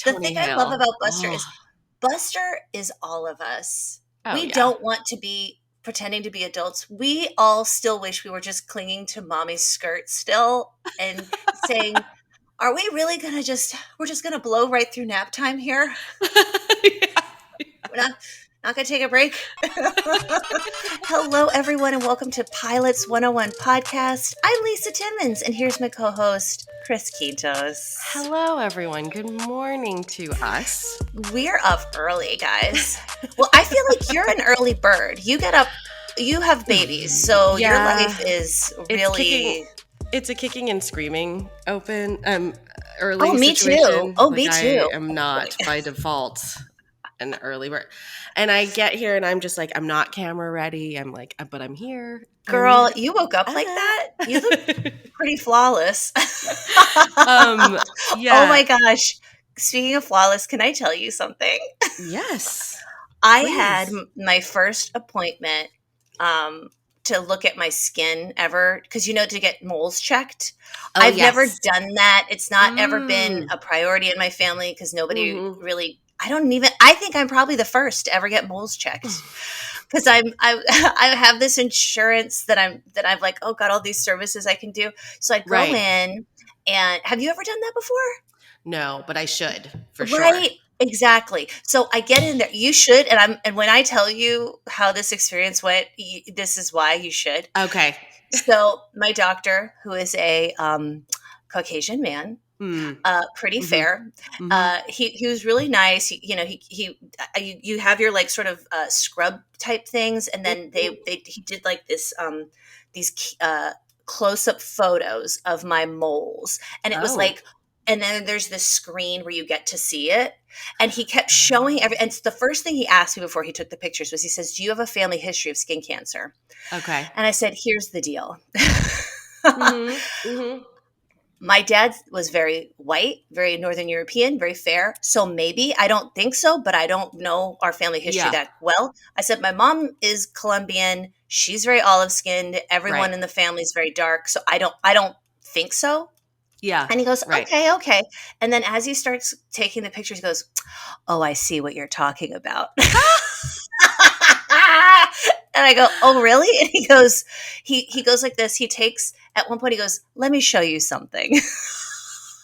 the Tony thing I love Hale. about Oh, Buster is all of us. oh We yeah. don't want to be pretending to be adults. We all still wish we were just clinging to mommy's skirt still and saying, are we really gonna we're just gonna blow right through nap time here? Yeah. We're not gonna take a break. Hello, everyone, and welcome to Pilots 101 podcast. I'm Lisa Timmons, and here's my co-host, Chris Quintos. Hello, everyone. Good morning to us. We're up early, guys. Well, I feel like you're an early bird. You get up, you have babies, so your life is really. It's a kicking and screaming early Oh, me too. situation. Oh, Like me I too. am not by default an early bird. And I get here and I'm just like, I'm not camera ready. I'm like, but I'm here. Girl, you woke up like that? You look pretty flawless. Yeah. Oh my gosh. Speaking of flawless, can I tell you something? Yes. I Please. had my first appointment to look at my skin ever because to get moles checked. Oh, I've yes. never done that. It's not ever been a priority in my family because nobody really. I think I'm probably the first to ever get moles checked because I have this insurance that I've like, oh, got all these services I can do. So I go in, and have you ever done that before? No, but I should for sure. Right. Exactly. So I get in there. You should, and when I tell you how this experience went, this is why you should. Okay. So my doctor, who is a Caucasian man, pretty fair, he was really nice. You have your like sort of scrub type things, and then he did like these close up photos of my moles, and it was like. And then there's this screen where you get to see it. And he kept showing and the first thing he asked me before he took the pictures was, he says, do you have a family history of skin cancer? Okay. And I said, here's the deal. My dad was very white, very Northern European, very fair. So maybe, I don't think so, but I don't know our family history that well. I said, my mom is Colombian. She's very olive skinned. Everyone in the family is very dark. So I don't think so. Yeah. And he goes, okay. And then as he starts taking the pictures, he goes, oh, I see what you're talking about. And I go, oh, really? And he goes like this. At one point he goes, let me show you something.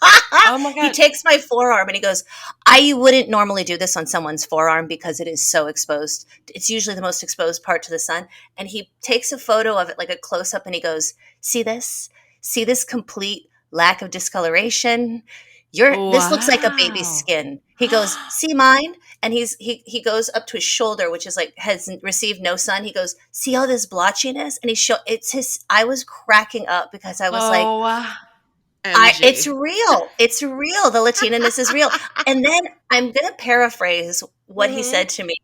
Oh my God. He takes my forearm and he goes, I wouldn't normally do this on someone's forearm because it is so exposed. It's usually the most exposed part to the sun. And he takes a photo of it, like a close up, and he goes, see this? See this complete lack of discoloration? This looks like a baby's skin. He goes, see mine? And he goes up to his shoulder, which is like, has received no sun. He goes, see all this blotchiness? And I was cracking up because I was it's real. It's real. The Latinaness is real. And then I'm going to paraphrase what he said to me.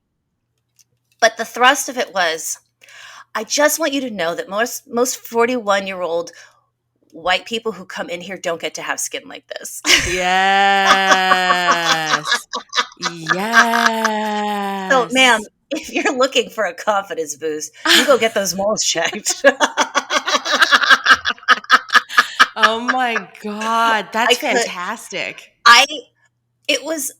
But the thrust of it was, I just want you to know that most 41-year-old white people who come in here don't get to have skin like this. Yes. Yes. So, ma'am, if you're looking for a confidence boost, you go get those moles checked. Oh my God. That's fantastic. It was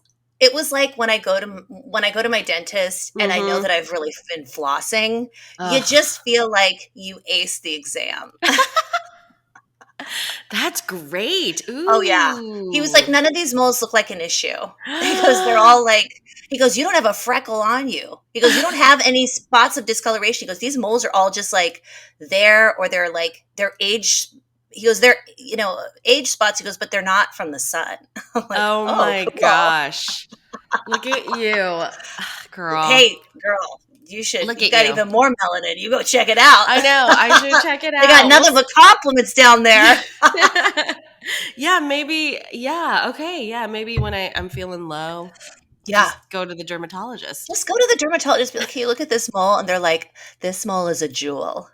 like when I go to my dentist and I know that I've really been flossing, you just feel like you aced the exam. That's great. Ooh. Oh yeah. He was like, none of these moles look like an issue. Because they're all like, he goes, you don't have a freckle on you. He goes, you don't have any spots of discoloration. He goes, these moles are all just like there, or they're like, they're age. He goes, they're, age spots. He goes, but they're not from the sun. Like, oh my gosh. Look at you, girl. Hey, girl. You got even more melanin. You go check it out. I know. I should check it out. They got nothing but compliments down there. Yeah, maybe. Yeah. Okay. Yeah. Maybe when I'm feeling low. Yeah. Just go to the dermatologist. Just go to the dermatologist. Be like, hey, look at this mole. And they're like, this mole is a jewel.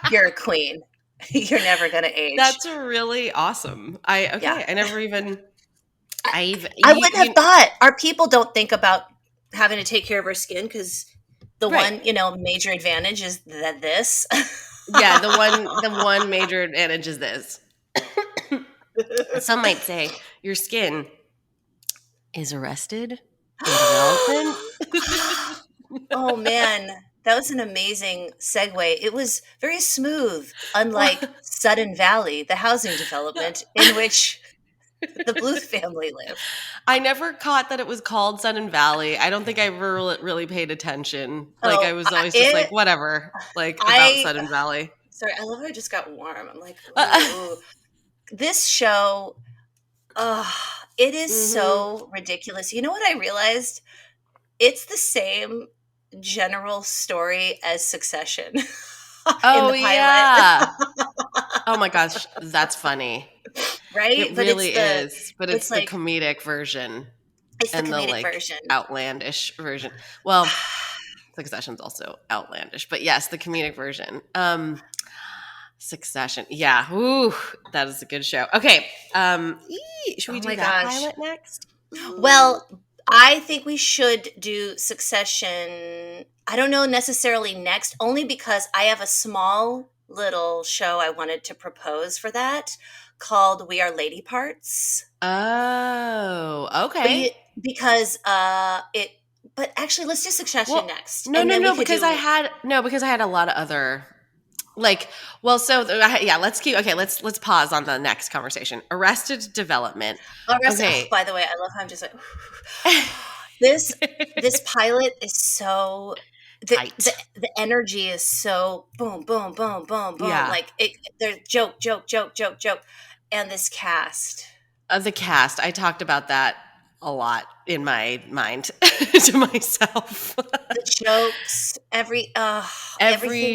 You're a queen. You're never going to age. That's really awesome. I never even. I wouldn't have thought. Our people don't think about having to take care of our skin because the one major advantage is this. Yeah, the one major advantage is this. Some might say your skin is Arrested Development. Oh man, that was an amazing segue. It was very smooth, unlike Sudden Valley, the housing development in which the Bluth family live. I never caught that it was called Sudden Valley. I don't think I ever really paid attention. Like I Oh, was always just like, whatever, like about I Sudden Valley. sorry, I love how I just got warm. I'm like, ooh. This show, it is so ridiculous. You know what I realized? It's the same general story as Succession in Oh the pilot. yeah. Oh my gosh, that's funny. Right? It But really is. But it's the like comedic version it's the and the comedic like version. outlandish version. Well, Succession's also outlandish, but yes, the comedic version. Succession. Yeah. Ooh, that is a good show. Okay. Should we Oh do my that gosh. pilot next? Well, I think we should do Succession. I don't know necessarily next, only because I have a small little show I wanted to propose for that called We Are Lady Parts. Oh, okay. Because it but actually let's do Succession next. No, and then we could because do, I had a lot of other like let's pause on the next conversation. Arrested Development. Okay. by the way, I love how I'm just like this pilot is so the energy is so boom boom boom boom boom, Yeah. like there's joke and this cast. The cast, I talked about that a lot in my mind to myself. The jokes, everything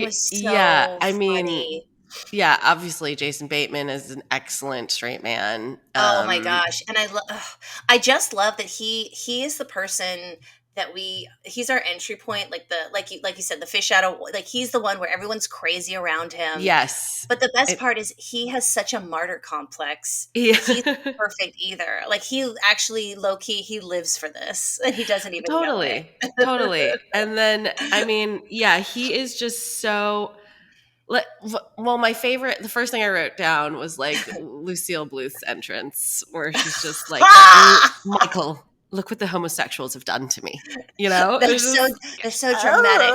was so funny. Yeah, obviously Jason Bateman is an excellent straight man. Oh my gosh. And I just love that he is the person that he's our entry point, like you said, the fish out of, like, he's the one where everyone's crazy around him. Yes. But the best part is he has such a martyr complex. Yeah. He's not perfect either. Like, he actually low key, he lives for this and he doesn't even know it. Totally. And then he is just so well, the first thing I wrote down was like Lucille Bluth's entrance, where she's just like, Michael, look what the homosexuals have done to me. You know, they're so dramatic.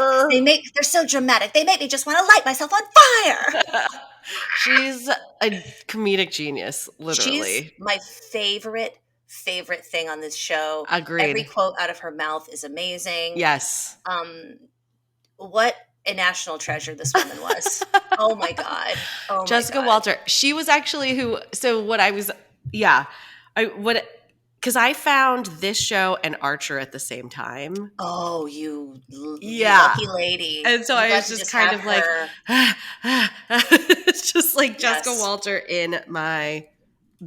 They're so dramatic. They make me just want to light myself on fire. She's a comedic genius, literally. She's my favorite thing on this show. Agreed. Every quote out of her mouth is amazing. Yes. What a national treasure this woman was. Oh my God. Oh my Jessica God. Walter. She was actually because I found this show and Archer at the same time. Oh, you lucky lady. And so I was just kind of like, it's just like Jessica Walter in my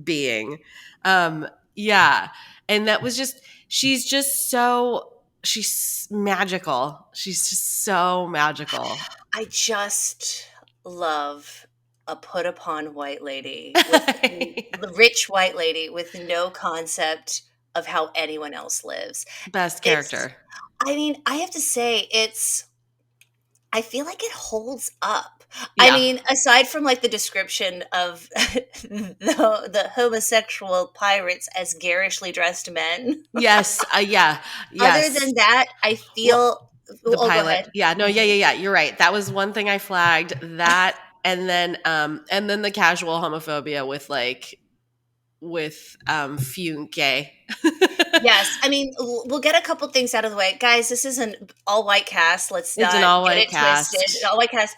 being. Yeah. And that was just, she's magical. She's just so magical. I just love a put upon white lady, the rich white lady with no concept of how anyone else lives. Best character. I have to say, I feel like it holds up. Yeah. I mean, aside from like the description of the homosexual pirates as garishly dressed men. Yes. Yes. Other than that, I feel the pilot. Yeah. No. Yeah. You're right. That was one thing I flagged. That, and then the casual homophobia with few gay. Yes, I mean, we'll get a couple things out of the way, guys. This is an all-white cast. Let's not an all-white get it cast. twisted. All-white cast.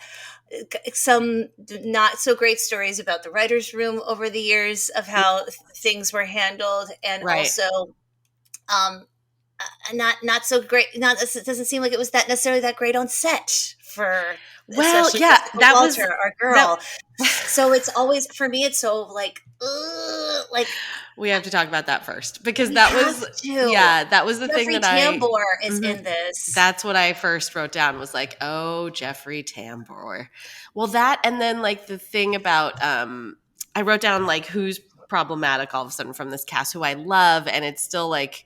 Some not so great stories about the writers' room over the years of how things were handled, and also, not so great. It doesn't seem like it was necessarily that great on set for. Well, yeah, that Walter, was our girl. So it's always, for me, it's so like we have to talk about that first, because that was the Jeffrey thing that Tambor is in this. That's what I first wrote down, was like, oh, Jeffrey Tambor. Well, that, and then like the thing about I wrote down like who's problematic all of a sudden from this cast, who I love, and it's still like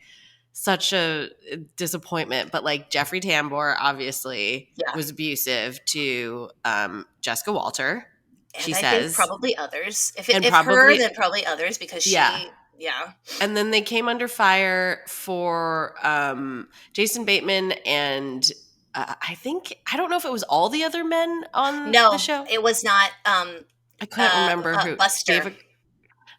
such a disappointment, but like Jeffrey Tambor obviously was abusive to Jessica Walter. And she I says think probably others. If her, then probably others, because she Yeah. And then they came under fire for Jason Bateman and I don't know if it was all the other men on the No, show. it was not. I couldn't remember who. Buster. David,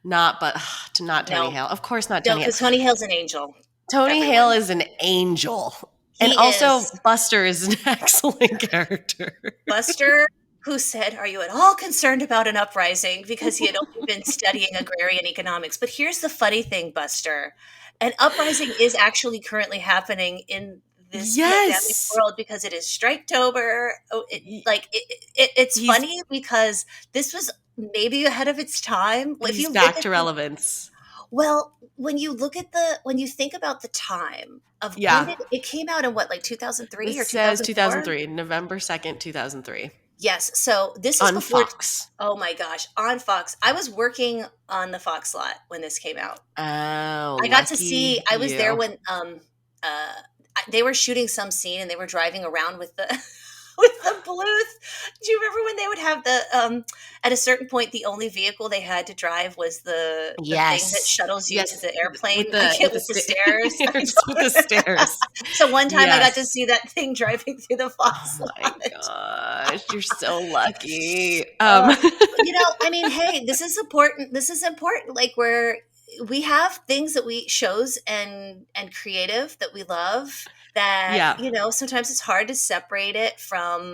not, but not Tony No, Hale. Of course, not no, Tony Hale. because Tony Hale's an angel. Tony Hale Everyone. is an angel. He And also, is. Buster is an excellent character. Buster, who said, "Are you at all concerned about an uprising?" Because he had only been studying agrarian economics. But here's the funny thing, Buster: an uprising is actually currently happening in this pandemic Yes. world because it is Striketober. Oh, it's He's, funny because this was maybe ahead of its time. If he's you look back at to relevance. when you think about the time of when Yeah. did it came out in what, like 2003 or This says 2004? 2003, November 2nd, 2003. Yes. So this is On before. Fox. Oh my gosh, on Fox. I was working on the Fox lot when this came out. Oh, I got to see. lucky I was there you. when they were shooting some scene and they were driving around with the with the Bluth. Do you remember when they would have the at a certain point the only vehicle they had to drive was the thing that Yes. shuttles you to Yes. the airplane? With I the, can't with with the, the stairs. with the stairs. So one time I got to Yes. see that thing driving through the Fox Oh my lot. gosh, you're so lucky. I mean, hey, this is important. This is important. Like we have things that we shows and creative that we love that, Yeah. sometimes it's hard to separate it from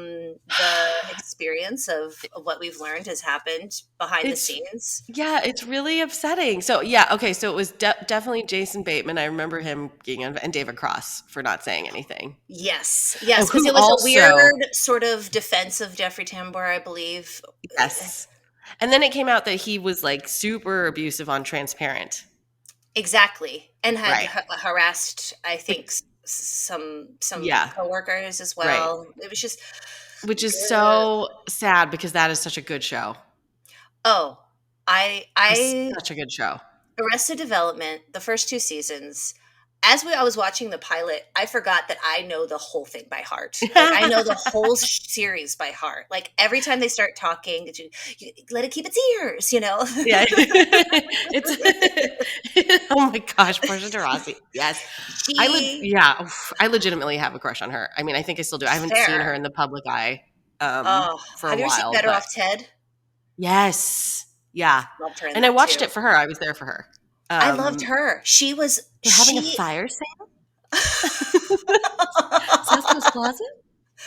the experience of what we've learned has happened behind the It's scenes. yeah, it's really upsetting. So yeah, okay, so it was definitely Jason Bateman. I remember him being and David Cross for not saying anything. Yes, Oh, because who it was a also weird sort of defense of Jeffrey Tambor, I believe. yes. And then it came out that he was like super abusive on Transparent. Exactly, and had Right. harassed, I Which, think, some yeah, coworkers as right. well. It was just, Which is ugh. so sad because that is such a good show. Oh, I Such a good show. Arrested Development, the first two seasons. I was watching the pilot, I forgot that I know the whole thing by heart. Like I know the whole series by heart. Like every time they start talking, you let it keep its ears, Yeah. It's oh my gosh, Portia de Rossi. Yes. She I legitimately have a crush on her. I mean, I think I still do. I haven't seen her fair. in the public eye Oh, for a have you ever seen while, Better but Off Ted? yes. Yeah. Loved her in And I that watched too. it for her. I was there for her. I loved her. They're having a fire sale? South Coast Plaza?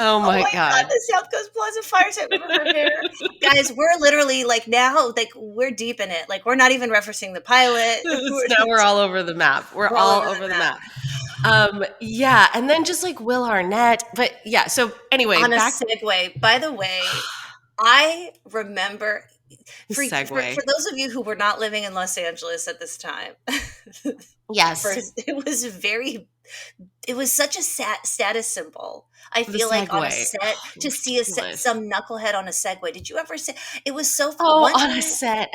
Oh Oh my my God, god. the South Coast Plaza fire sale premiere. Guys, we're literally like now, like we're deep in it. Like we're not even referencing the pilot. Now we're all over the map. We're We're all all over over the the map. map. Yeah, and then just like Will Arnett. But yeah, so anyway, On a back segue, by the way, I remember for segue. those of you who were not living in Los Angeles at this time, Yes. it was such a status symbol. I The feel like on a segue. set to see Ridiculous. some knucklehead on a Segway. Did you ever see? It was so fun. Oh, One on time, a set.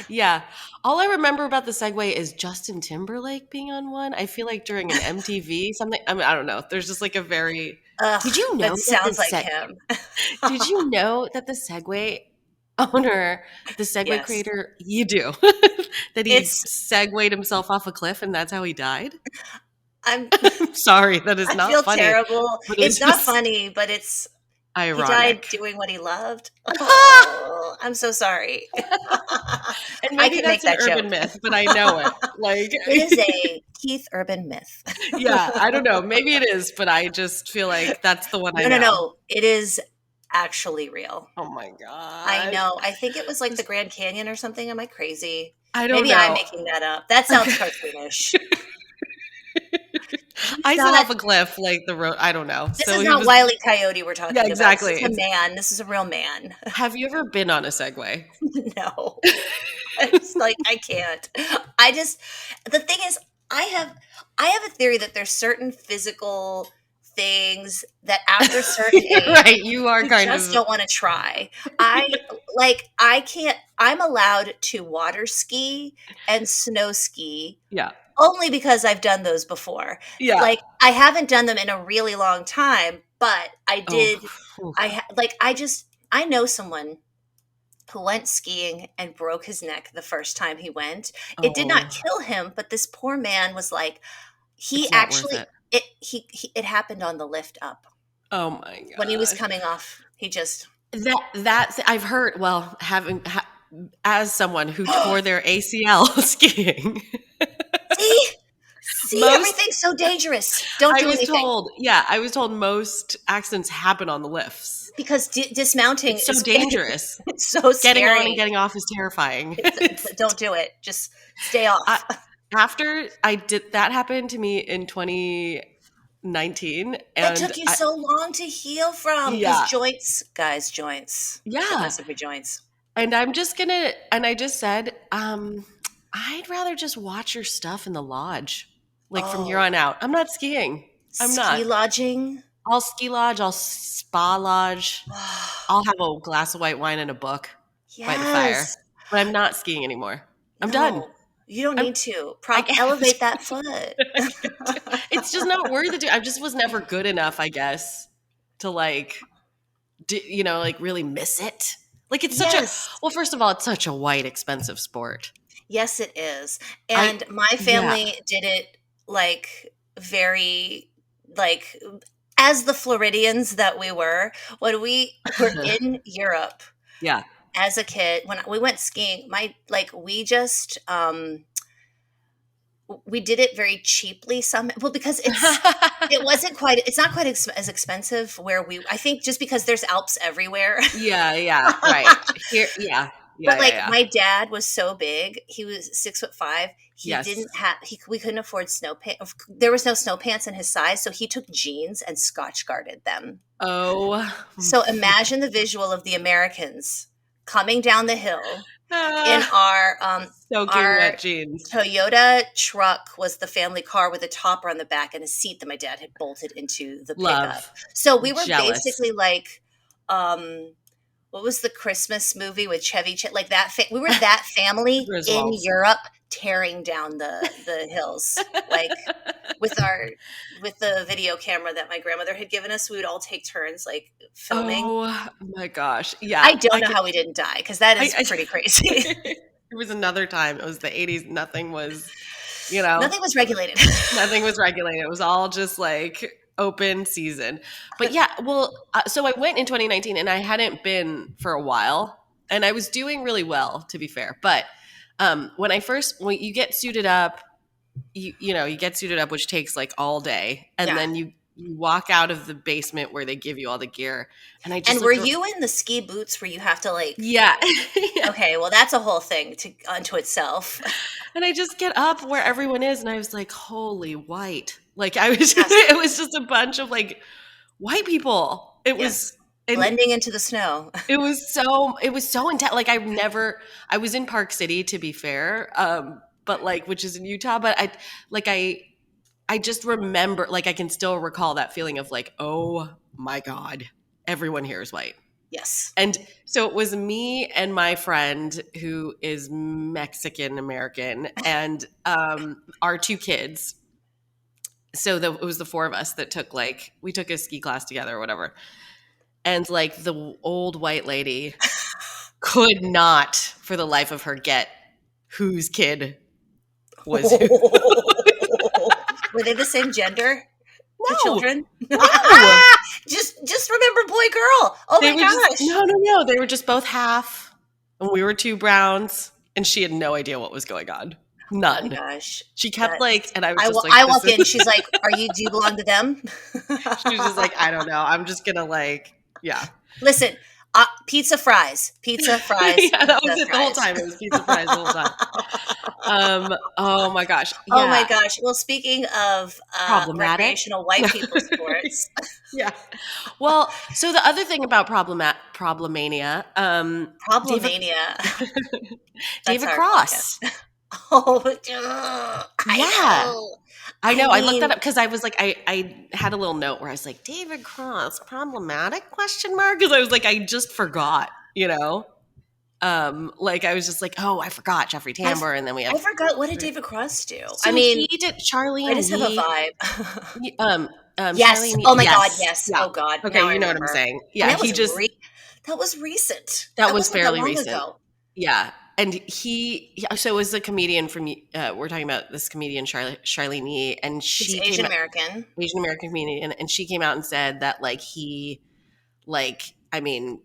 Yeah. All I remember about the Segway is Justin Timberlake being on one. I feel like during an MTV something. I mean, I don't know. There's just like a very. Did you know that sounds like him. Did you know that the Segway owner, the Segway Yes. creator, you do that he segued himself off a cliff and that's how he died? I'm Sorry, that is I not feel funny. terrible. But It's not just funny, but it's he died ironic. doing what he loved. Oh, I'm so sorry. And I maybe can that's make an that urban joke. myth, but I know it. Like It is a Keith Urban myth. yeah, I don't know. Maybe it is, but I just feel like that's the one I know. No. It is actually real. Oh my god. I know. I think it was like the Grand Canyon or something. Am I crazy? I don't Maybe know. I'm making that up. That sounds cartoonish. I fell off a cliff like the road. I don't know. This So is he not was. Wile E. Coyote we're talking Yeah, about. exactly. This is a man. This is a real man. Have you ever been on a Segway? No. It's like I can't. The thing is, I have a theory that there's certain physical things that after a certain age Right, you are you kind just of. don't want to try. I can't. I'm allowed to water ski and snow ski Yeah. only because I've done those before. Yeah. Like I haven't done them in a really long time, but I did. Oh. I know someone who went skiing and broke his neck the first time he went. It did not Oh, kill him, but this poor man was like, he it's not worth actually, it. it happened on the lift up Oh my when he was gosh. coming off. He just, That I've heard. Well, as someone who tore their ACL skiing, see, see, most everything's so dangerous. Don't I do was anything told, yeah, I was told most accidents happen on the lifts. because dismounting It's so is dangerous. it's so Getting on and scary. getting off is terrifying. Don't do it. Just stay I, off. after I did that happened to me in 2019, That and took you so long to heal from because yeah, joints, guys, joints. Don't yeah, mess with your joints. and I just said, I'd rather just watch your stuff in the lodge, like from here Oh, on out. I'm not skiing. I'm ski not. lodging. I'll ski lodge. I'll spa lodge. I'll have a glass of white wine and a book by the fire. Yes. But I'm not skiing anymore. I'm done. No, you don't I'm. need to. I can't. Elevate that foot. It's just not worth it. I just was never good enough, I guess, to like, like really miss it. Like it's such a. Yes. Well, first of all, it's such a white, expensive sport. Yes, it is. I. And my Yeah. family did it like very, like, as the Floridians that we were, when we were in Europe Yeah. as a kid, when we went skiing, we just, we did it very cheaply well, because it's not quite as expensive where I think just because there's Alps everywhere. Yeah. Yeah. Right. Here. Yeah. Yeah. But Yeah. like Yeah. my dad was so big, he was 6'5". He Yes. didn't have we couldn't afford snow pants. There was no snow pants in his size, so he took jeans and Scotch guarded them. Oh. So imagine the visual of the Americans coming down the hill in Soaking our wet jeans. Toyota truck was the family car with a topper on the back and a seat that my dad had bolted into the pickup. Love. So we were Jealous. basically like, what was the Christmas movie with Chevy like that? We were that family in Griswolds. Europe tearing down the hills, like with the video camera that my grandmother had given us. We would all take turns like filming. Oh my gosh. Yeah. I don't know how we didn't die because that is pretty crazy. It was another time. It was the 80s. Nothing was, Nothing was regulated. nothing was regulated. It was all just like open season. But yeah, well, so I went in 2019 and I hadn't been for a while and I was doing really well, to be fair. But when you get suited up, you get suited up, which takes like all day. And Yeah. then you walk out of the basement where they give you all the gear. And I just And were you in the ski boots where you have to like? Yeah. Okay, well that's a whole thing unto itself. And I just get up where everyone is, and I was like, "Holy white!" Like I was, Yes. it was just a bunch of like white people. It Yes. was Blending into the snow. it was so intense. Like I was in Park City, to be fair, but like which is in Utah. But I just remember, like I can still recall that feeling of like, oh my god, everyone here is white. Yes. And so it was me and my friend who is Mexican American and our two kids. So it was the four of us that we took a ski class together or whatever. And like the old white lady could not for the life of her get whose kid was who. Were they the same gender? The No. children? No. Just remember boy girl. Oh They my were gosh. just, no. They were just both half. And we were two browns. And she had no idea what was going on. Oh None. my gosh. She kept That's- like, and I was I, just wa- like, I this walk is- in. She's like, do you belong to them? She was just like, I don't know. I'm just gonna like, yeah. Listen, pizza fries. Pizza fries. Yeah, that was pizza it the whole fries. time. It was pizza fries the whole time. Oh my gosh. Oh my Yeah. gosh. Well, speaking of Problematic. recreational white people sports. Yeah. Well, so the other thing about Problemania, Problemania. David our Cross. Oh, Yeah. I know. I looked mean- that up because I was like, I had a little note where I was like, David Cross, problematic question mark? Because I was like, I just forgot, like I was just like, oh, I forgot Jeffrey Tambor, and then we I have. forgot. What did David Cross do? So I mean, he did Charlene. I just have a Yee- vibe. Yes. Charlene, Oh my God. Yes. Yeah. Oh God. Okay, Now I you know what I'm remember. saying. And Yeah, that was That was recent. That That was wasn't that fairly long recent. ago. Yeah. And so it was a comedian from, we're talking about this comedian, Charlene Yee, and She's she Asian American. Asian American comedian, and she came out and said that like I mean,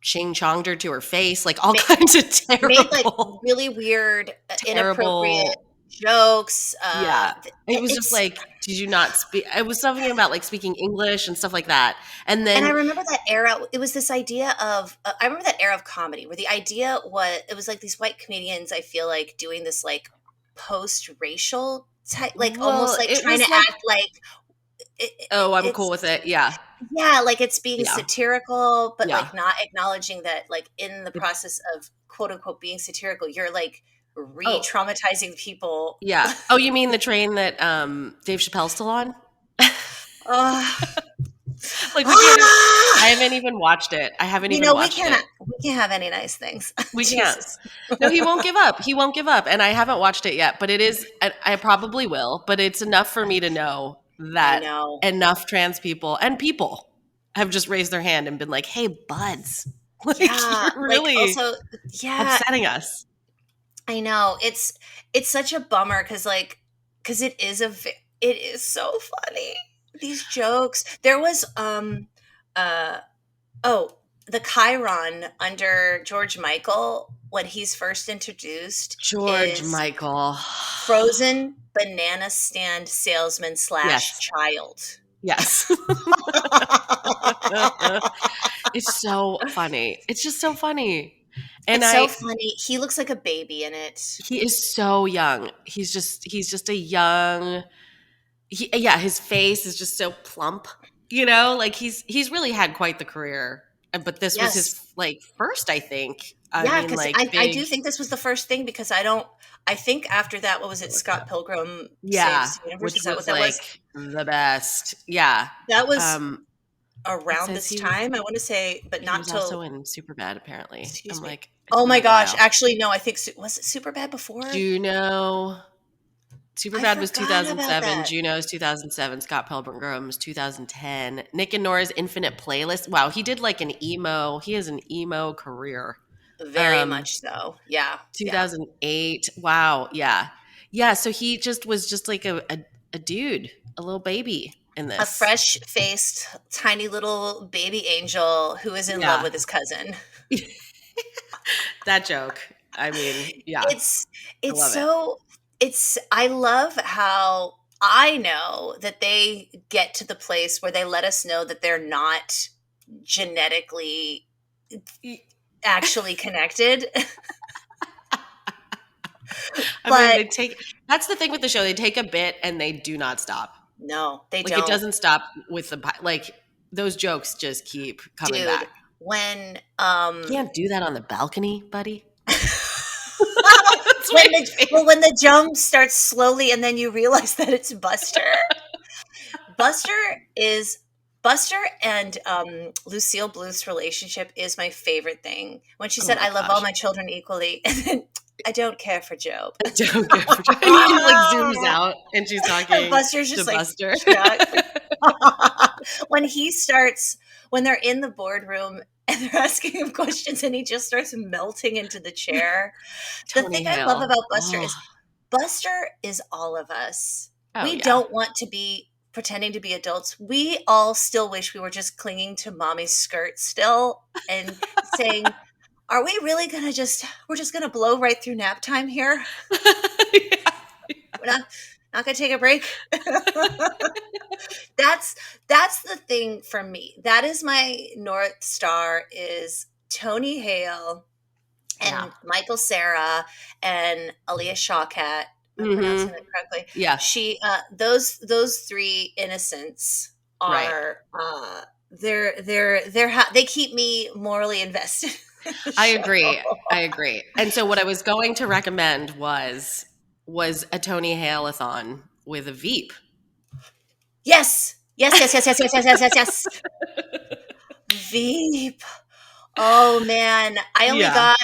ching chonged her to her face, like all kinds of Made like terrible, really weird, inappropriate terrible. jokes. Yeah. It was just It's like, did you not speak? It was something about like speaking English and stuff like that. And And I then, remember that era. It was this idea of I remember that era of comedy where the idea was it was like these white comedians. I feel like doing this like post-racial type, like almost well, like it trying to was like, act like oh, I'm it's cool with it. Yeah. yeah, like it's being Yeah. satirical, but Yeah. like not acknowledging that like in the process of quote unquote being satirical, you're like Oh, re-traumatizing people. yeah. Oh, you mean the train that Dave Chappelle's still on? Uh, Like we can't. I haven't even watched it. I haven't even we watched cannot it. we can't have any nice things. We can't. Jesus. No, he won't give up. He won't give up. And I haven't watched it yet, but it is. I probably will. But it's enough for me to know I that know. enough trans people and people have just raised their hand and been like, "Hey, buds, like Yeah, you're like really also yeah, upsetting us." I know. It's such a bummer cuz it is so funny. These jokes. There was uh oh, the Chiron under George Michael when he's first introduced George is Michael. frozen banana stand salesman / Yes. child. Yes. It's so funny. It's just so funny. And It's so funny. He looks like a baby in it. he is so young. He's just a young yeah, his face is just so plump. You know, like he's really had quite the career. But this was Yes. his like first, I think. I Yeah, mean, because like I big. do think this was the first thing because I think after that, what was it? Scott Pilgrim Yeah, Saves the Universe. which Is that what was that was? like the best. Yeah. That was Um it around says this time, I want to say, but he not was also till, in Superbad apparently. excuse I'm me. like, it's Oh been my a gosh. while. Actually, no, I think, was it Superbad before? Juno. I Superbad was forgot about 2007. that. Juno's 2007. Scott Pilgrim was 2010. Nick and Nora's Infinite Playlist. Wow, he did like an emo. He has an emo career. Very much so. Yeah. Yeah. 2008. Wow. Yeah. Yeah. So he just was just like a dude, a little baby in A this. fresh faced, tiny little baby angel who is in love Yeah. with his cousin. That joke. I mean, yeah. It's I it's love it. so I love how I know that they get to the place where they let us know that they're not genetically actually connected. I mean, But they take that's the thing with the show. They take a bit and they do not stop. no, they Like it don't. doesn't stop with like those jokes just keep coming Dude, back. when Can't do that on the balcony, buddy. when the jump starts slowly and then you realize that it's Buster. Buster is Buster and Lucille Bluth's relationship is my favorite thing. When she Oh said, my "I love all gosh. my children equally," and then I don't care for Job. I don't care for and he like zooms out and she's talking Buster's to just like, Buster. shut. When they're in the boardroom and they're asking him questions and he just starts melting into the chair. The Tony thing I love Hale. about Buster Oh. is Buster is all of us. Oh, We yeah. don't want to be pretending to be adults. We all still wish we were just clinging to mommy's skirt still and saying, are we really going to we're just going to blow right through nap time here? Yeah. We're not going to take a break. That's the thing for me. That is my North Star is Tony Hale and Yeah. Michael Cera and Aaliyah Shawkat. Am I Mhm. pronouncing that correctly? Yeah. She those three innocents are they keep me morally invested. in the I show. agree. I agree. And so what I was going to recommend was a Tony Hale-a-thon with a Veep. Yes. Yes. Veep. Oh man, I only Yeah. got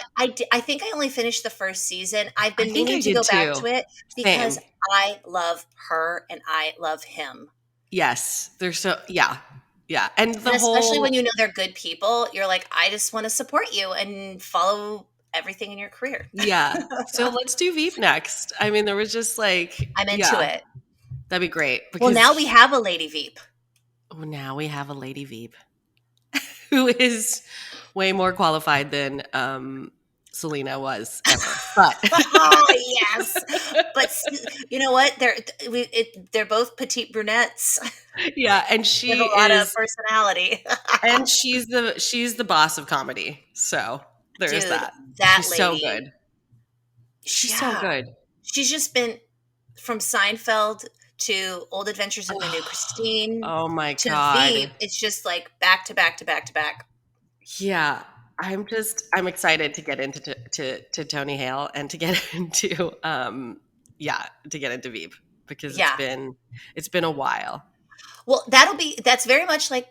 I think I only finished the first season. I've been I think meaning I to did go back too. to it because Same. I love her and I love him. Yes. They're so yeah. Yeah. And And the especially when whole, you know they're good people, you're like, I just want to support you and follow everything in your career. yeah. So let's do Veep next. I mean, there was just like, I'm into yeah, it. that'd be great Well, because now we have a Lady Veep. now we have a Lady Veep who is way more qualified than Selena was ever. But Oh, yes. But you know what? They're both petite brunettes yeah, and with she a lot of is personality. and she's the boss of comedy. So there's Dude, that. that She's so lady. good. She's so Yeah. good. She's just been from Seinfeld to Old Adventures of the New Christine Oh my to god. Veep. It's just like back to back to back to back. Yeah. I'm excited to get into to Tony Hale and to get into to get into Veep because Yeah. it's been a while. Well, that's very much like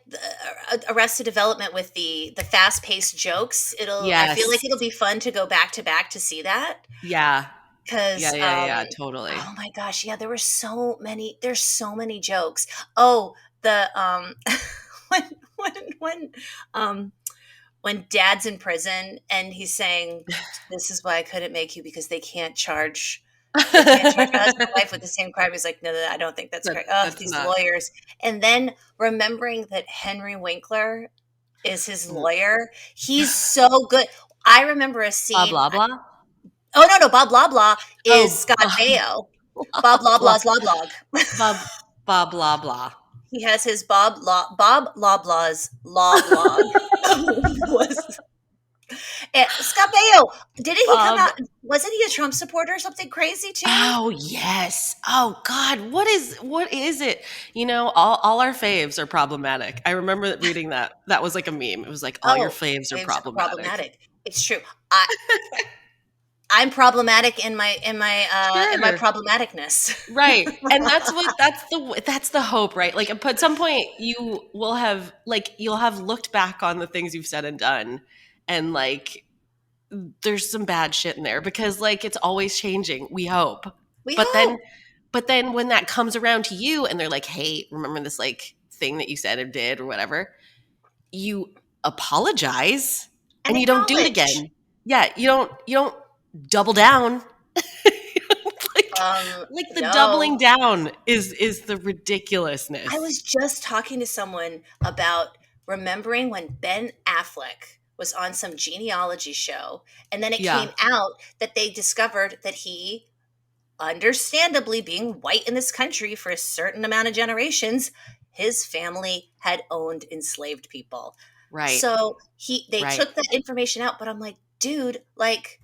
Arrested Development with the fast paced jokes. I feel like Yes. it'll be fun to go back to back to see that Yeah. Yeah, because, yeah, yeah, totally. oh my gosh, yeah, there's so many jokes. Oh, the, when, when, when, um, when dad's in prison and he's saying, this is why I couldn't make you because they can't charge a husband and wife with the same crime. He's like, no, no, I don't think that's correct. Oh, That's these not lawyers. And then remembering that Henry Winkler is his lawyer, he's so good. I remember a blah scene. blah blah. Oh, no, no. Bob Loblaw is Oh, Scott Baio. Bob blah Loblaw's Loblog. blah blah blah blah. He has his Bob Loblaw's Law blog. was Scott Baio. Didn't he come Bob. out? Wasn't he a Trump supporter or something crazy too? Oh yes. Oh God. What is it? You know, all our faves are problematic. I remember reading that. That was like a meme. It was like all your Oh, faves are waves are problematic. problematic. It's true. I'm problematic in my Sure. problematicness. Right. And that's the hope, right? Like at some point you will have like you'll have looked back on the things you've said and done and like there's some bad shit in there because like it's always changing, we hope. We But then hope. but then when that comes around to you and they're like, "Hey, remember this like thing that you said or did or whatever?" You apologize And and you don't do it acknowledge. again. Yeah, you don't double down. like like the No. doubling down is the I ridiculousness. was just talking to someone about remembering when Ben Affleck was on some genealogy show, and then it Yeah. came out that they discovered that he, understandably being white in this country for a certain amount of generations, his family had owned enslaved people. Right. So they Right. took that information out, but I'm like, dude, like,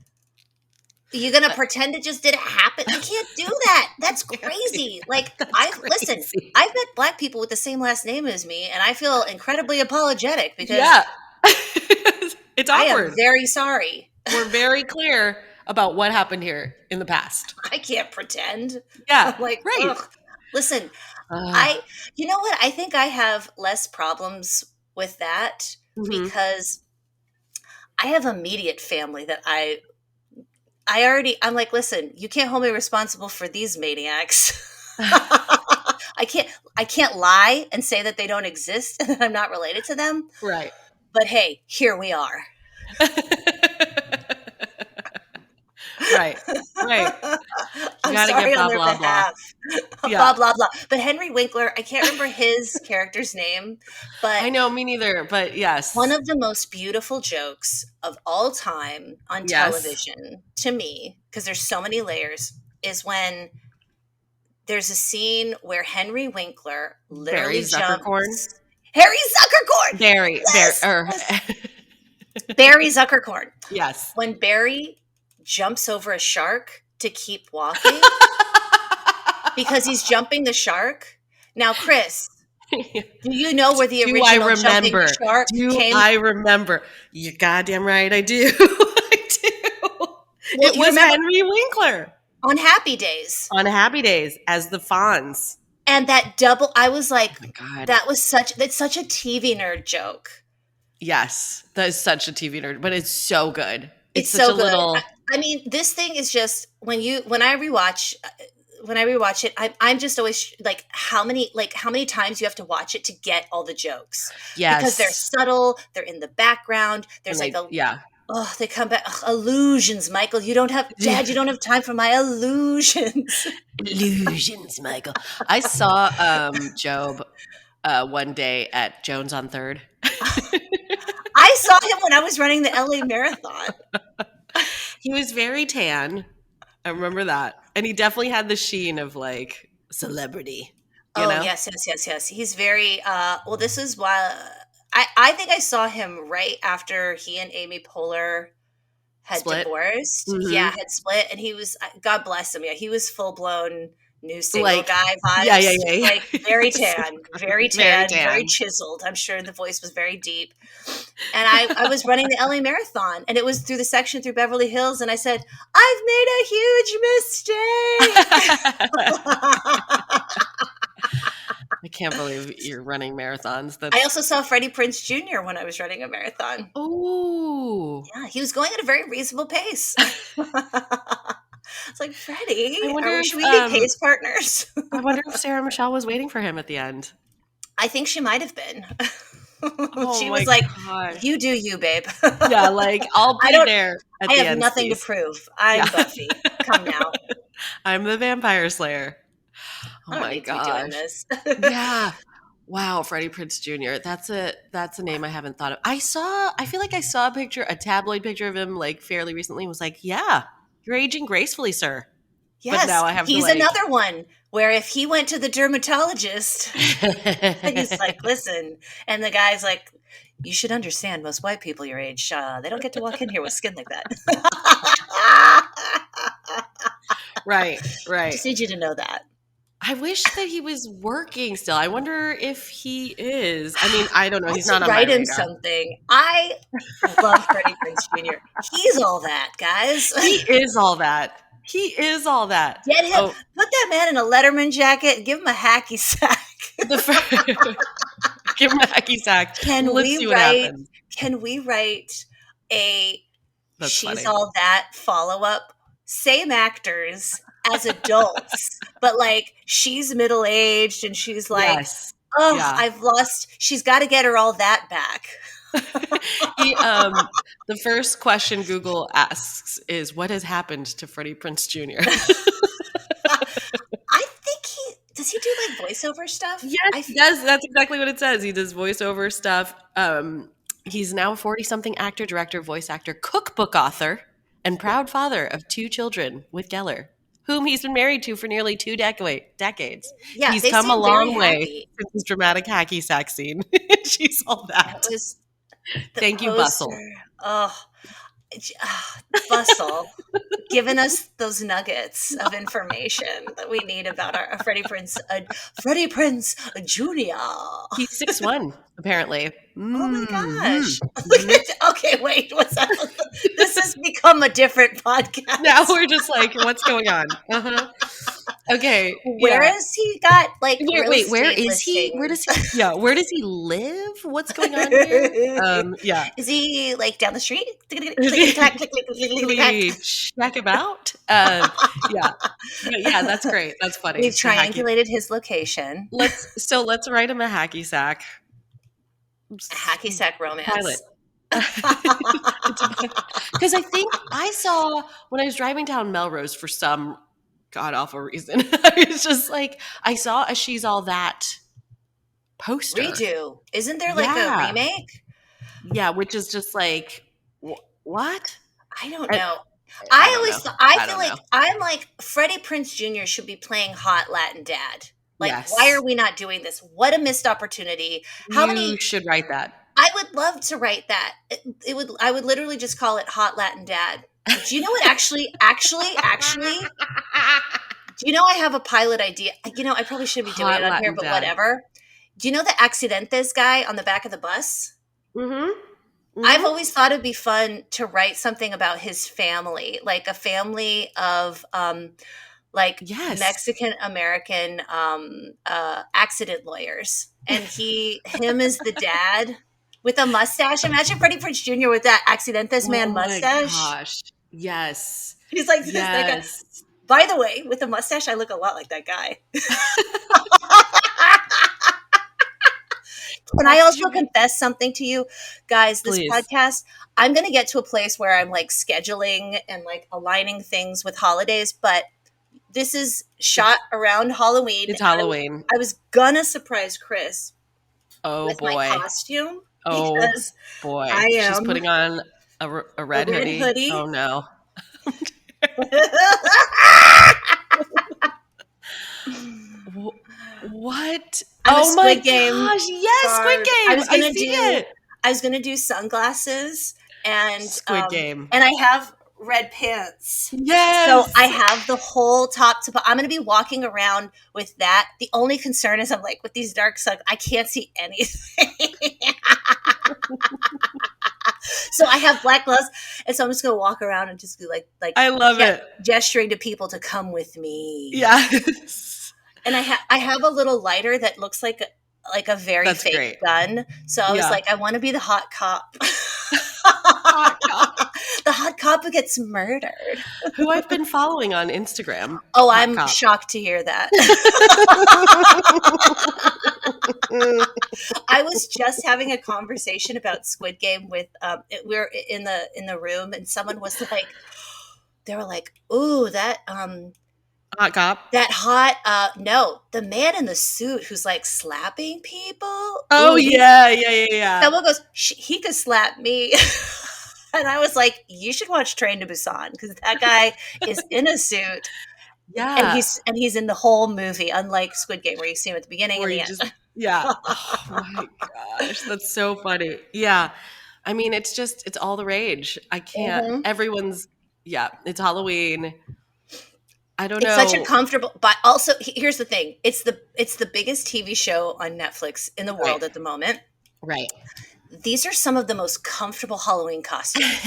you're gonna pretend it just didn't happen? You can't do that. That's crazy. Like, That's crazy. I've met black people with the same last name as me, and I feel incredibly apologetic because Yeah. It's I am awkward. very sorry. We're very clear about what happened here in the past. I can't pretend. I'm Yeah. like, Right. ugh. Listen, Uh, you know what? I think I have less problems with that mhm. because I have immediate family that I'm like, listen, you can't hold me responsible for these maniacs. I can't lie and say that they don't exist and that I'm not related to them. Right. But hey, here we are. Right. Right. You I'm gotta sorry get on blah their blah blah. behalf. Yeah. Blah blah blah. But Henry Winkler, I can't remember his character's name, but I know, me neither, but one yes. of the most beautiful jokes of all time on Yes. television to me, because there's so many layers, is when there's a scene where Henry Winkler Barry literally Zuckercorn. jumps. Harry Zuckercorn! Barry, Yes! Yes! Barry Zuckercorn. yes. When Barry jumps over a shark to keep walking because he's jumping the shark. Now, Chris, do you know where the Do I original jumping remember? the shark Do came? I remember? You're goddamn right I do. I do. Well, It you was remember Henry Winkler on Happy Days. on Happy Days as the Fonz. And that double, I was like, Oh my God. that's such a TV nerd joke. Yes. That is such a TV nerd, but it's so good. It's It's such so a good. little I mean, this thing is just when I rewatch when I rewatch it, I'm just always like how many times you have to watch it to get all the jokes, because they're Yes. subtle, they're in the background. There's And like a yeah. oh, they come back. Ugh, illusions, Michael. You don't have, Dad. You don't have time for my illusions. Illusions, Michael. I saw Job one day at Jones on Third. I saw him when I was running the LA Marathon. He was very tan. I remember that. And he definitely had the sheen of like celebrity. You Oh know? yes. He's very well. This is why I think I saw him right after he and Amy Poehler had Split. divorced. Mhm. Yeah, had split, and he was, God bless him. Yeah, he was full blown new single Like, guy vibes. yeah. Like very Yes. tan, very Very tan, very tan. chiseled. I'm sure the voice was very deep. And I was running the LA Marathon, and it was through the section through Beverly Hills, and I said, I've made a huge mistake. I can't believe you're running marathons. I also saw Freddie Prinze Jr. when I was running a marathon. Ooh. Yeah, he was going at a very reasonable pace. It's like, Freddie, I wonder should if, we be pace partners? I wonder if Sarah Michelle was waiting for him at the end. I think she might have been. Oh She my was like, God. you do you, babe. Yeah, like I'll be there at I the have end. nothing to prove. I'm Buffy. Come now. I'm the Vampire Slayer. Oh I don't my need to be doing gosh. this. Yeah. Wow, Freddie Prinze Jr. That's a name I haven't thought of. I feel like I saw a tabloid picture of him like fairly recently and was like, yeah, you're aging gracefully, sir. Yes, But now I have he's to, like, another one where if he went to the dermatologist, and he's like, listen, and the guy's like, you should understand, most white people your age, they don't get to walk in here with skin like that. Right. Just need you to know that. I wish that he was working still. I wonder if he is. I mean, I don't know. He's not on my write him radar. something. I love Freddie Prinze Jr. He's all that, guys. He is all that. He is all that. Get him. Oh, Put that man in a Letterman jacket and give him a hacky sack. give him a hacky sack. Can Let's we see what write? happens. Can we write a That's She's funny. All That follow up? Same actors as adults, but like she's middle aged and she's like, Yes. oh, Yeah. I've lost. She's got to get her all that back. The first question Google asks is, what has happened to Freddie Prinze Jr.? I think does he do like voiceover stuff? Yes, he does. That's exactly what it says. He does voiceover stuff. He's now a 40-something actor, director, voice actor, cookbook author, and proud father of 2 children with Geller, whom he's been married to for nearly 2 decades. Yeah, he's they come a seem very long way happy. since his dramatic hacky sack scene. She's all that. That was the Thank you, poster. Bustle. Oh, Bustle, giving us those nuggets of information that we need about our Freddie Prinze Jr. He's 6'1", apparently. Oh my Mhm. gosh. Okay, wait. What's that? This has become a different podcast. Now we're just like, what's going on? Uh-huh. Okay. Where has he got like real Wait, where estate is he? Where does listings? he? Yeah, where does he live? What's going on here? Yeah. Is he like down the street? Check him out. Yeah. But yeah, that's great. That's funny. We've The hacky- triangulated his location. Let's write him a hacky sack. A hacky sack romance. Pilot. Because I think I saw when I was driving down Melrose for some god awful reason. I was just like, I saw a She's All That poster. Redo. Isn't there like Yeah. a remake? Yeah, which is just like, what? I don't know. I I don't know. I feel don't like know. I'm like Freddie Prinze Jr. should be playing hot Latin dad. Like, Yes. why are we not doing this? What a missed opportunity. How You many? should write that. I would love to write that. It would. I would literally just call it hot Latin dad. Do you know what? Actually. Do you know I have a pilot idea? You know, I probably shouldn't be doing Hot it on Latin here, but dad. whatever. Do you know the Accidentes guy on the back of the bus? Mm-hmm. I've always thought it'd be fun to write something about his family, like a family of like Yes. Mexican American accident lawyers, and him is the dad with a mustache. Imagine Freddie Prinze Jr. with that Accidentes man Oh my mustache. gosh. Yes. He's like, Yes. By the way, with the mustache, I look a lot like that guy. Can I also confess something to you guys? This Please. podcast, I'm going to get to a place where I'm like scheduling and like aligning things with holidays, but this is shot around Halloween. It's Halloween. I was gonna surprise Chris with my boy. costume Oh because boy. I am She's putting on a red hoodie. Oh no. What? I'm my Squid Game gosh! Yes, Squid Game. I was gonna do sunglasses and Squid Game, and I have red pants. Yes. So I have the whole top to bottom. I'm gonna be walking around with that. The only concern is I'm like with these dark sunglasses, I can't see anything. So I have black gloves, and so I'm just gonna walk around and just be like I love it, gesturing to people to come with me. Yes. And I have a little lighter that looks like a very That's fake great. gun. So I was like, I want to be the hot cop. The hot cop who gets murdered. Who I've been following on Instagram. Oh, I'm shocked to hear that. I was just having a conversation about Squid Game with we're in the room, and someone was like, they were like, "Ooh, that hot cop, that hot no, the man in the suit who's like slapping people." Oh, ooh, yeah. Someone goes, "He could slap me." And I was like, "You should watch Train to Busan because that guy is in a suit." Yeah, and he's in the whole movie, unlike Squid Game, where you see him at the beginning and the end. Yeah. Oh my gosh, that's so funny. Yeah, I mean, it's all the rage. I can't. Mm-hmm. Everyone's. Yeah, it's Halloween. I don't know. It's such a comfortable, but also here's the thing: it's the biggest TV show on Netflix in the world at the moment. Right. These are some of the most comfortable Halloween costumes.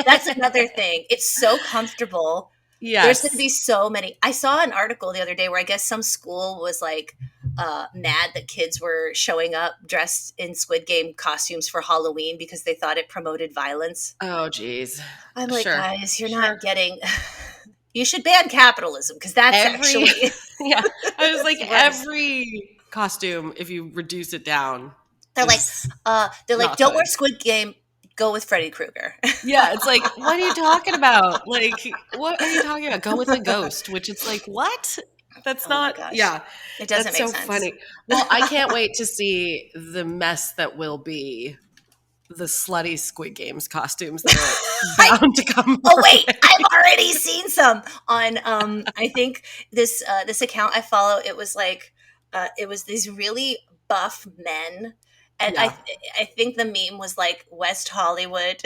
That's another thing. It's so comfortable. Yes. There's going to be so many. I saw an article the other day where I guess some school was like mad that kids were showing up dressed in Squid Game costumes for Halloween because they thought it promoted violence. Oh, geez. I'm like, guys, you're not getting... You should ban capitalism because that's actually... Yeah. I was like, every costume, if you reduce it down... They're like, don't wear Squid Game. Go with Freddy Krueger. Yeah, it's like, what are you talking about? Like, what are you talking about? Go with a ghost, which it's like, what? That's not. Yeah, it doesn't make sense. That's so funny. Well, I can't wait to see the mess that will be the slutty Squid Games costumes that are bound to come. Oh wait, I've already seen some on. I think this account I follow. It was like, it was these really buff men. And I think the meme was like West Hollywood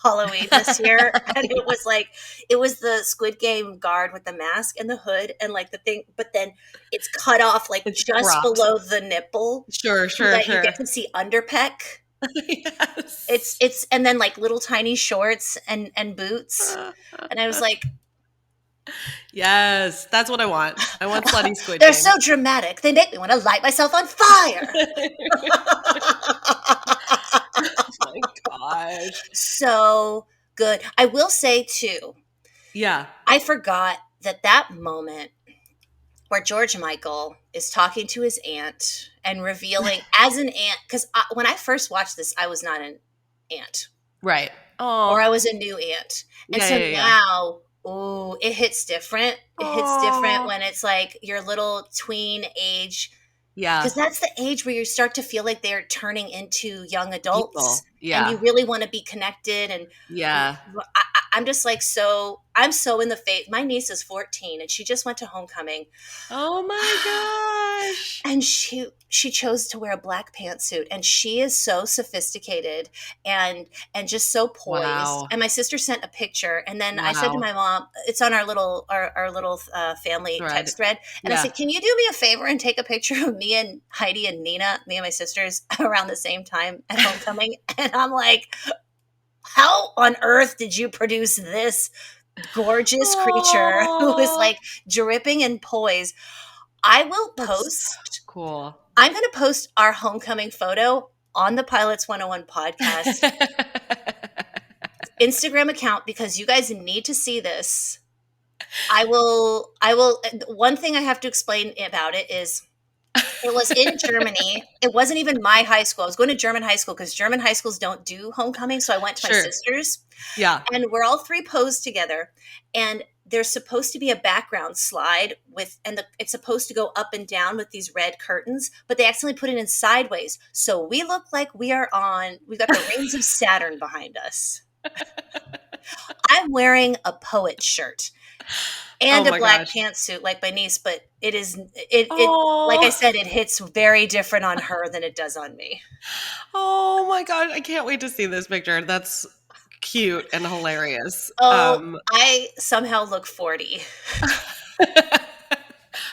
Halloween this year. And it was the Squid Game guard with the mask and the hood and like the thing, but then it's cut off like it's just cropped below the nipple. Sure. You get to see underpeck. Yes. It's and then like little tiny shorts and boots. And I was like, yes, that's what I want. I want slutty Squid They're Game. so dramatic. They make me want to light myself on fire. Oh my gosh. So good. I will say too. Yeah. I forgot that moment where George Michael is talking to his aunt and revealing as an aunt, because when I first watched this, I was not an aunt. Right. Oh. Or I was a new aunt. And now... Oh, it hits different. It hits different when it's like your little tween age. Yeah. Because that's the age where you start to feel like they're turning into young adults. People. Yeah. And you really want to be connected. And I'm just like, I'm so in the faith. My niece is 14 and she just went to homecoming. Oh my gosh. And she chose to wear a black pantsuit, and she is so sophisticated and just so poised. Wow. And my sister sent a picture, and then I said to my mom, it's on our little family text thread, and I said, can you do me a favor and take a picture of me and Heidi and Nina, me and my sisters, around the same time at homecoming? And I'm like, how on earth did you produce this gorgeous creature who is like dripping in poise? I will post. Cool. I'm going to post our homecoming photo on the Pilots 101 podcast Instagram account because you guys need to see this. I will. One thing I have to explain about it is it was in Germany. It wasn't even my high school. I was going to German high school because German high schools don't do homecoming. So I went to my Sure. sister's, Yeah. and we're all three posed together. And there's supposed to be a background slide with, and it's supposed to go up and down with these red curtains, but they accidentally put it in sideways. So we look like we've got the rings of Saturn behind us. I'm wearing a poet shirt Oh and a my black gosh. pantsuit like my niece, but it like I Oh, said, it hits very different on her than it does on me. oh my gosh. I can't wait to see this picture. That's cute and hilarious. Oh, I somehow look 40.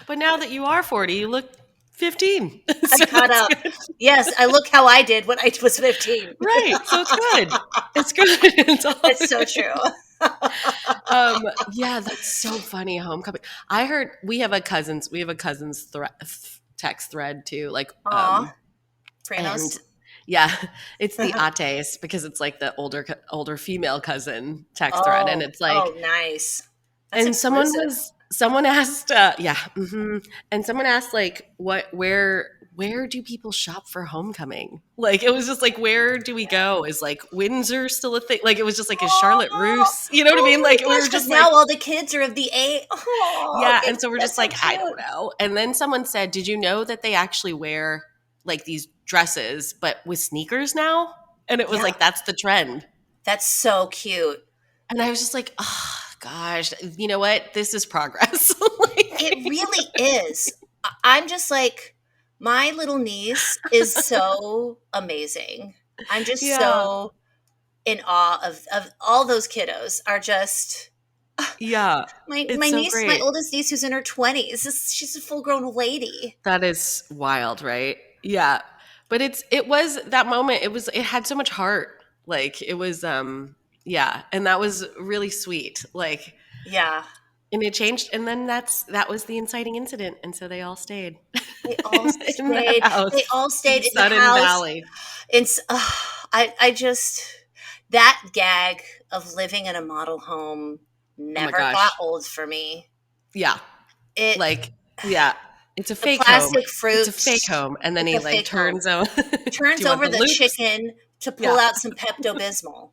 But now that you are 40, you look 15. I'm So caught that's up. good. Yes, I look how I did when I was 15. Right. So it's good. It's good. It's all It's so good. true. Yeah, that's so funny. Homecoming. I heard we have a cousins text thread too. Like, Aw, and Pranos. yeah, it's the Ates because it's like the older female cousin text thread, and Oh, it's like, oh, nice. That's and exclusive. someone asked, yeah, and someone asked like, where do people shop for homecoming? Like, it was just like, where do we go? Is like Windsor still a thing? Like, it was just like, is Charlotte Oh, Russe? You know what I oh mean? my Like, we gosh, were because just like, now all the kids are of the age. Oh, yeah, and so we're that's just so like, I cute. don't know. And then someone said, did you know that they actually wear like these dresses, but with sneakers now? And it was Yeah, like, that's the trend. that's so cute. And I was just like, oh gosh, you know what? This is progress. It Like, really is. I'm just like, my little niece is so amazing. I'm just yeah, so in awe of all those kiddos are just yeah. my It's so niece, my great. oldest niece who's in her 20s. She's a full grown lady. That is wild, right? Yeah. But it was that moment, it had so much heart. Like it was yeah, and that was really sweet. Like, Yeah, and it changed, and then that was the inciting incident, and so they all stayed they all in the stayed. They house all in stayed in the Sudden house. Valley. It's I just that gag of living in a model home Oh my never got gosh. old for me. Yeah. It Like, yeah. It's a the fake home. plastic It's a fruit. fake home. And then It's he a like fake home. turns out, do Turns you want over the the loops? chicken to pull Yeah. out some Pepto Bismol.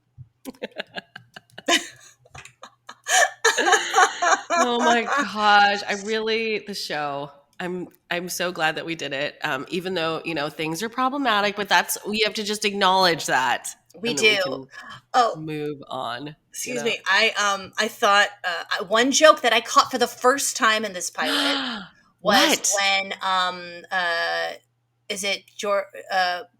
Oh my gosh. The show. I'm so glad that we did it. Even though, things are problematic, but we have to just acknowledge that. We And then we do. can Oh, move on, excuse me. I thought one joke that I caught for the first time in this pilot was What? when is it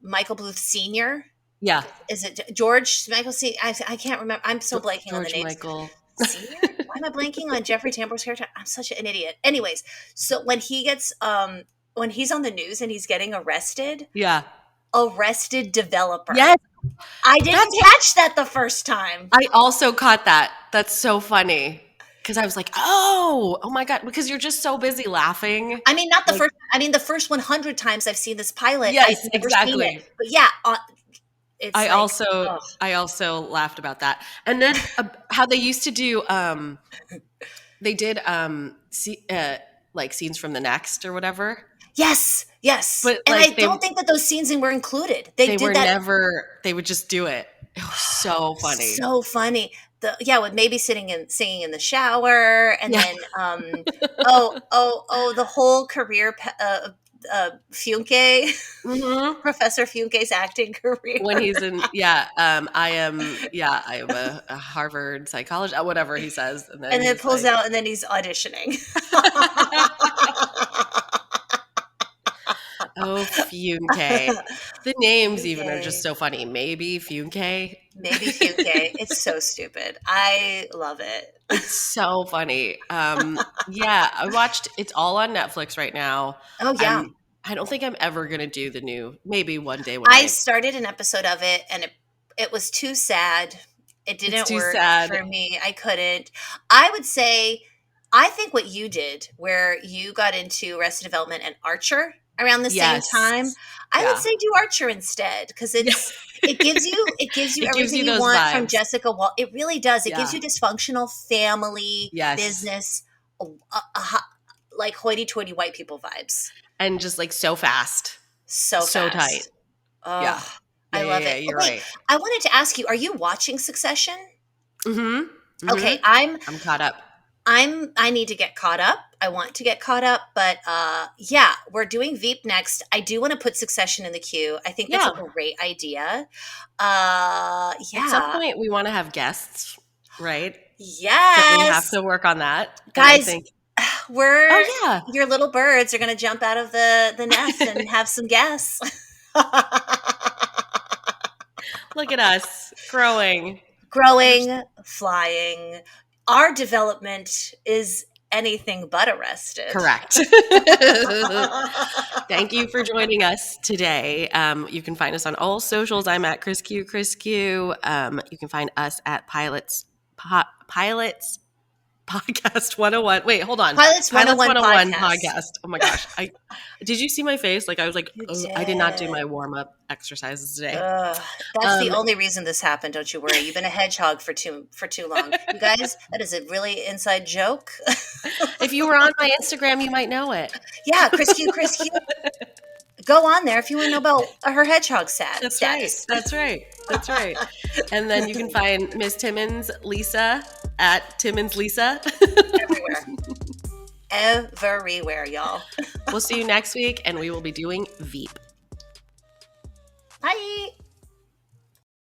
Michael Bluth Senior? Yeah. Is it George Michael Senior? I can't remember. I'm so blanking on the George names. Michael. Senior? Why am I blanking on Jeffrey Tambor's character? I'm such an idiot. Anyways, so when he gets when he's on the news and he's getting Yeah. arrested developer. Yes. I didn't That's catch that the first time. I also caught that. That's so funny. Because I was like, oh my God. Because you're just so busy laughing. I mean, not the Like, first. I mean, the first 100 times I've seen this pilot, yes, I've never seen it. exactly. But yeah, it's I like, also oh, I also laughed about that. And then how they used to do they did like scenes from the next or whatever. yes, yes. But And I like don't think that those scenes were included. They they did were that never they would just do it. It was so funny. so funny. With maybe sitting and singing in the shower, and Yeah. then the whole career Funke, Hmm. Professor Funke's acting career, When he's in, I am a Harvard psychologist, whatever he says, and then and then he's pulls like, out, and then he's auditioning. oh, Funke. The names even are just Funke. so funny. Maybe Funke. Maybe Funke. It's so stupid. I love it. It's so funny. Yeah, I watched. It's all on Netflix right now. Oh yeah. I don't think I'm ever gonna do the new. Maybe one day when I started an episode of it, and it was too sad. It it's didn't too work sad. for me. I couldn't. I would say I think what you did, where you got into Arrested Development and Archer around the same Yes. time, I would Yeah. say do Archer instead, because it gives you It gives everything you you those want from vibes. Jessica Wall. It really does. It gives Yeah. you dysfunctional family, Yes. business, like hoity-toity white people vibes. And just like so fast. So fast. tight. Oh, Yeah. I love it. You're Wait, right. I wanted to ask you, are you watching Succession? Mm-hmm. Okay, I'm caught up. I need to get caught up. I want to get caught up, but yeah, we're doing Veep next. I do want to put Succession in the queue. I think that's a great idea. At some Yeah. point, we want to have guests, right? Yes. So we have to work on that. And Guys, I think, we're your little birds are going to jump out of the nest and have some guests. Look at us growing, flying. Our development is anything but arrested. Correct. Thank you for joining us today. You can find us on all socials. I'm at Chris Q. You can find us at Pilots Podcast 101. Wait, hold on. Pilots 101 podcast. Oh my gosh. Did you see my face? Like I was like, I did not do my warm-up exercises today. That's the only reason this happened. Don't you worry. You've been a hedgehog for too long. You guys, that is a really inside joke. If you were on my Instagram, you might know it. Yeah, Chris Q. Go on there if you want to know about her hedgehog status. That's right. And then you can find Miss Timmons Lisa at Timmons Lisa. Everywhere, y'all. We'll see you next week, and we will be doing Veep. Bye.